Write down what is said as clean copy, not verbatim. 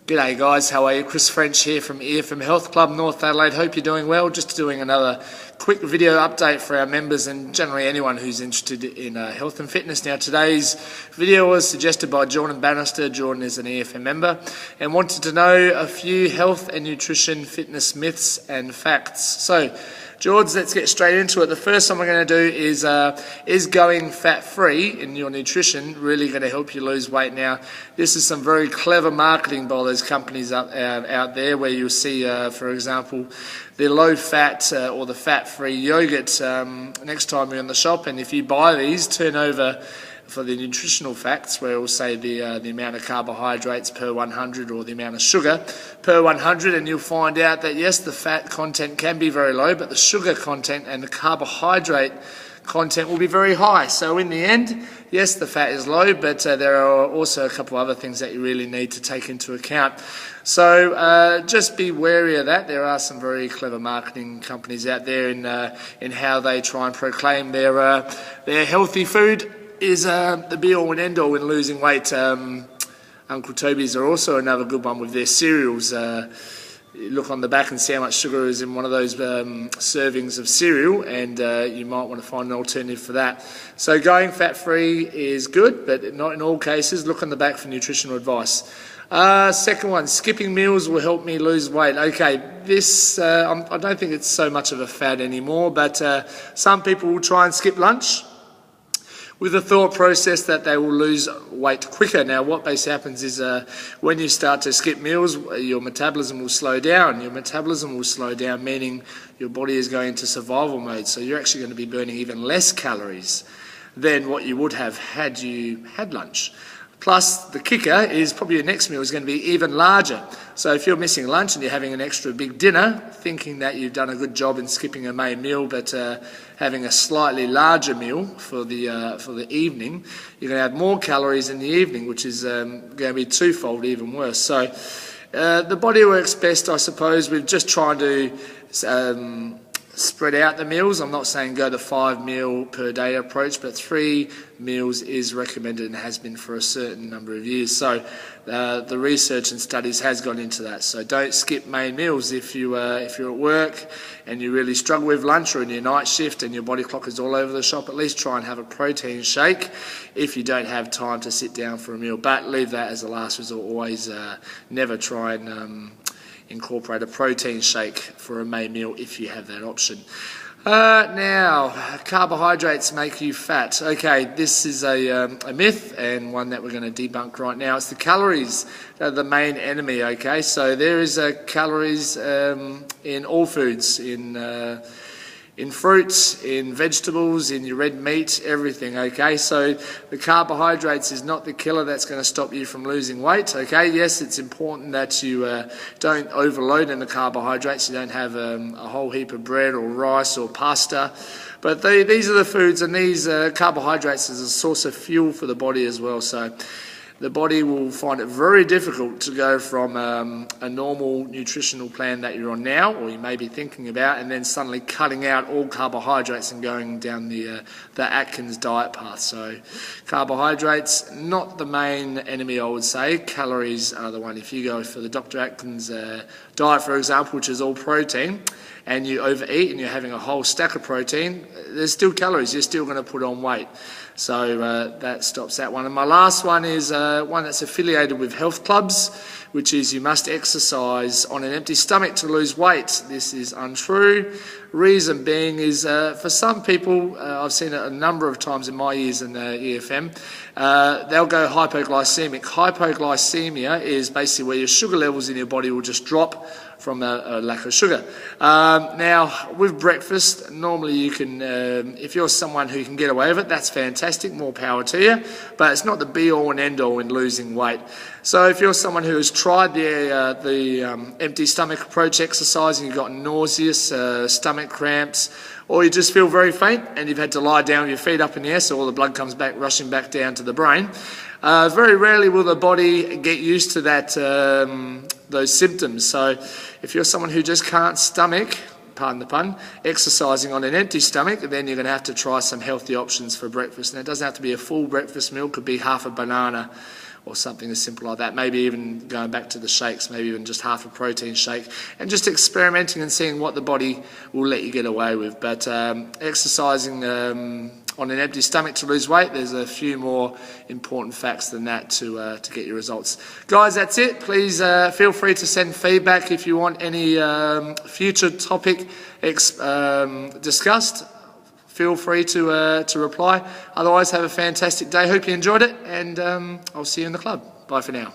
G'day guys, how are you? Chris French here from EFM Health Club North Adelaide. Hope you're doing well. Just doing another quick video update for our members and generally anyone who's interested in health and fitness. Now today's video was suggested by Jordan Bannister. Jordan is an EFM member and wanted to know a few health and nutrition fitness myths and facts. So George, let's get straight into it. The first one we're going to do is going fat-free in your nutrition really going to help you lose weight? Now, this is some very clever marketing by those companies out there where you'll see, for example, the low-fat or the fat-free yogurt next time you're in the shop. And if you buy these, turn over for the nutritional facts, where it will say the amount of carbohydrates per 100 or the amount of sugar per 100, and you'll find out that yes, the fat content can be very low, but the sugar content and the carbohydrate content will be very high. So in the end, yes, the fat is low, but there are also a couple of other things that you really need to take into account. So just be wary of that. There are some very clever marketing companies out there in how they try and proclaim their healthy food is the be-all and end-all in losing weight. Uncle Toby's are also another good one with their cereals. You look on the back and see how much sugar is in one of those servings of cereal, and you might want to find an alternative for that. So going fat-free is good, but not in all cases. Look on the back for nutritional advice. Second one, skipping meals will help me lose weight. Okay, this, I don't think it's so much of a fad anymore, but some people will try and skip lunch with the thought process that they will lose weight quicker. Now, what basically happens is when you start to skip meals, your metabolism will slow down. Your metabolism will slow down, meaning your body is going into survival mode. So you're actually going to be burning even less calories than what you would have had you had lunch. Plus, the kicker is probably your next meal is going to be even larger. So if you're missing lunch and you're having an extra big dinner, thinking that you've done a good job in skipping a main meal, but having a slightly larger meal for the evening, you're going to have more calories in the evening, which is going to be twofold even worse. So the body works best, I suppose, with just trying to spread out the meals. I'm not saying go the 5 meal per day approach, but 3 meals is recommended and has been for a certain number of years. So the research and studies has gone into that. So don't skip main meals if you're at work and you really struggle with lunch or in your night shift and your body clock is all over the shop. At least try and have a protein shake if you don't have time to sit down for a meal. But leave that as a last resort. Always never try and incorporate a protein shake for a main meal if you have that option. Now, carbohydrates make you fat. Okay, this is a myth and one that we're going to debunk right now. It's the calories that are the main enemy, okay? So there is calories in all foods, in fruits, in vegetables, in your red meat, everything, okay? So the carbohydrates is not the killer that's going to stop you from losing weight, okay? Yes, it's important that you don't overload in the carbohydrates. You don't have a whole heap of bread or rice or pasta. But these are the foods, and these carbohydrates is a source of fuel for the body as well. So the body will find it very difficult to go from a normal nutritional plan that you're on now, or you may be thinking about, and then suddenly cutting out all carbohydrates and going down the Atkins diet path. So carbohydrates, not the main enemy, I would say. Calories are the one. If you go for the Dr. Atkins diet, for example, which is all protein, and you overeat and you're having a whole stack of protein, there's still calories. You're still going to put on weight. So that stops that one. And my last one is one that's affiliated with health clubs, which is you must exercise on an empty stomach to lose weight. This is untrue. Reason being is for some people, I've seen it a number of times in my years in EFM, they'll go hypoglycemic. Hypoglycemia is basically where your sugar levels in your body will just drop from a lack of sugar. Now, with breakfast, normally you can, if you're someone who can get away with it, that's fantastic, more power to you, but it's not the be-all and end-all in losing weight. So if you're someone who has tried the empty stomach approach exercise and you've got nauseous stomach cramps, or you just feel very faint and you've had to lie down with your feet up in the air so all the blood comes back rushing back down to the brain, very rarely will the body get used to that those symptoms. So if you're someone who just can't stomach, pardon the pun, exercising on an empty stomach, then you're going to have to try some healthy options for breakfast. And it doesn't have to be a full breakfast meal. It could be half a banana or something as simple like that. Maybe even going back to the shakes, maybe even just half a protein shake, and just experimenting and seeing what the body will let you get away with. But exercising on an empty stomach to lose weight, there's a few more important facts than that to get your results. Guys, that's it. Please feel free to send feedback if you want any future topic discussed. Feel free to reply. Otherwise, have a fantastic day. Hope you enjoyed it, and I'll see you in the club. Bye for now.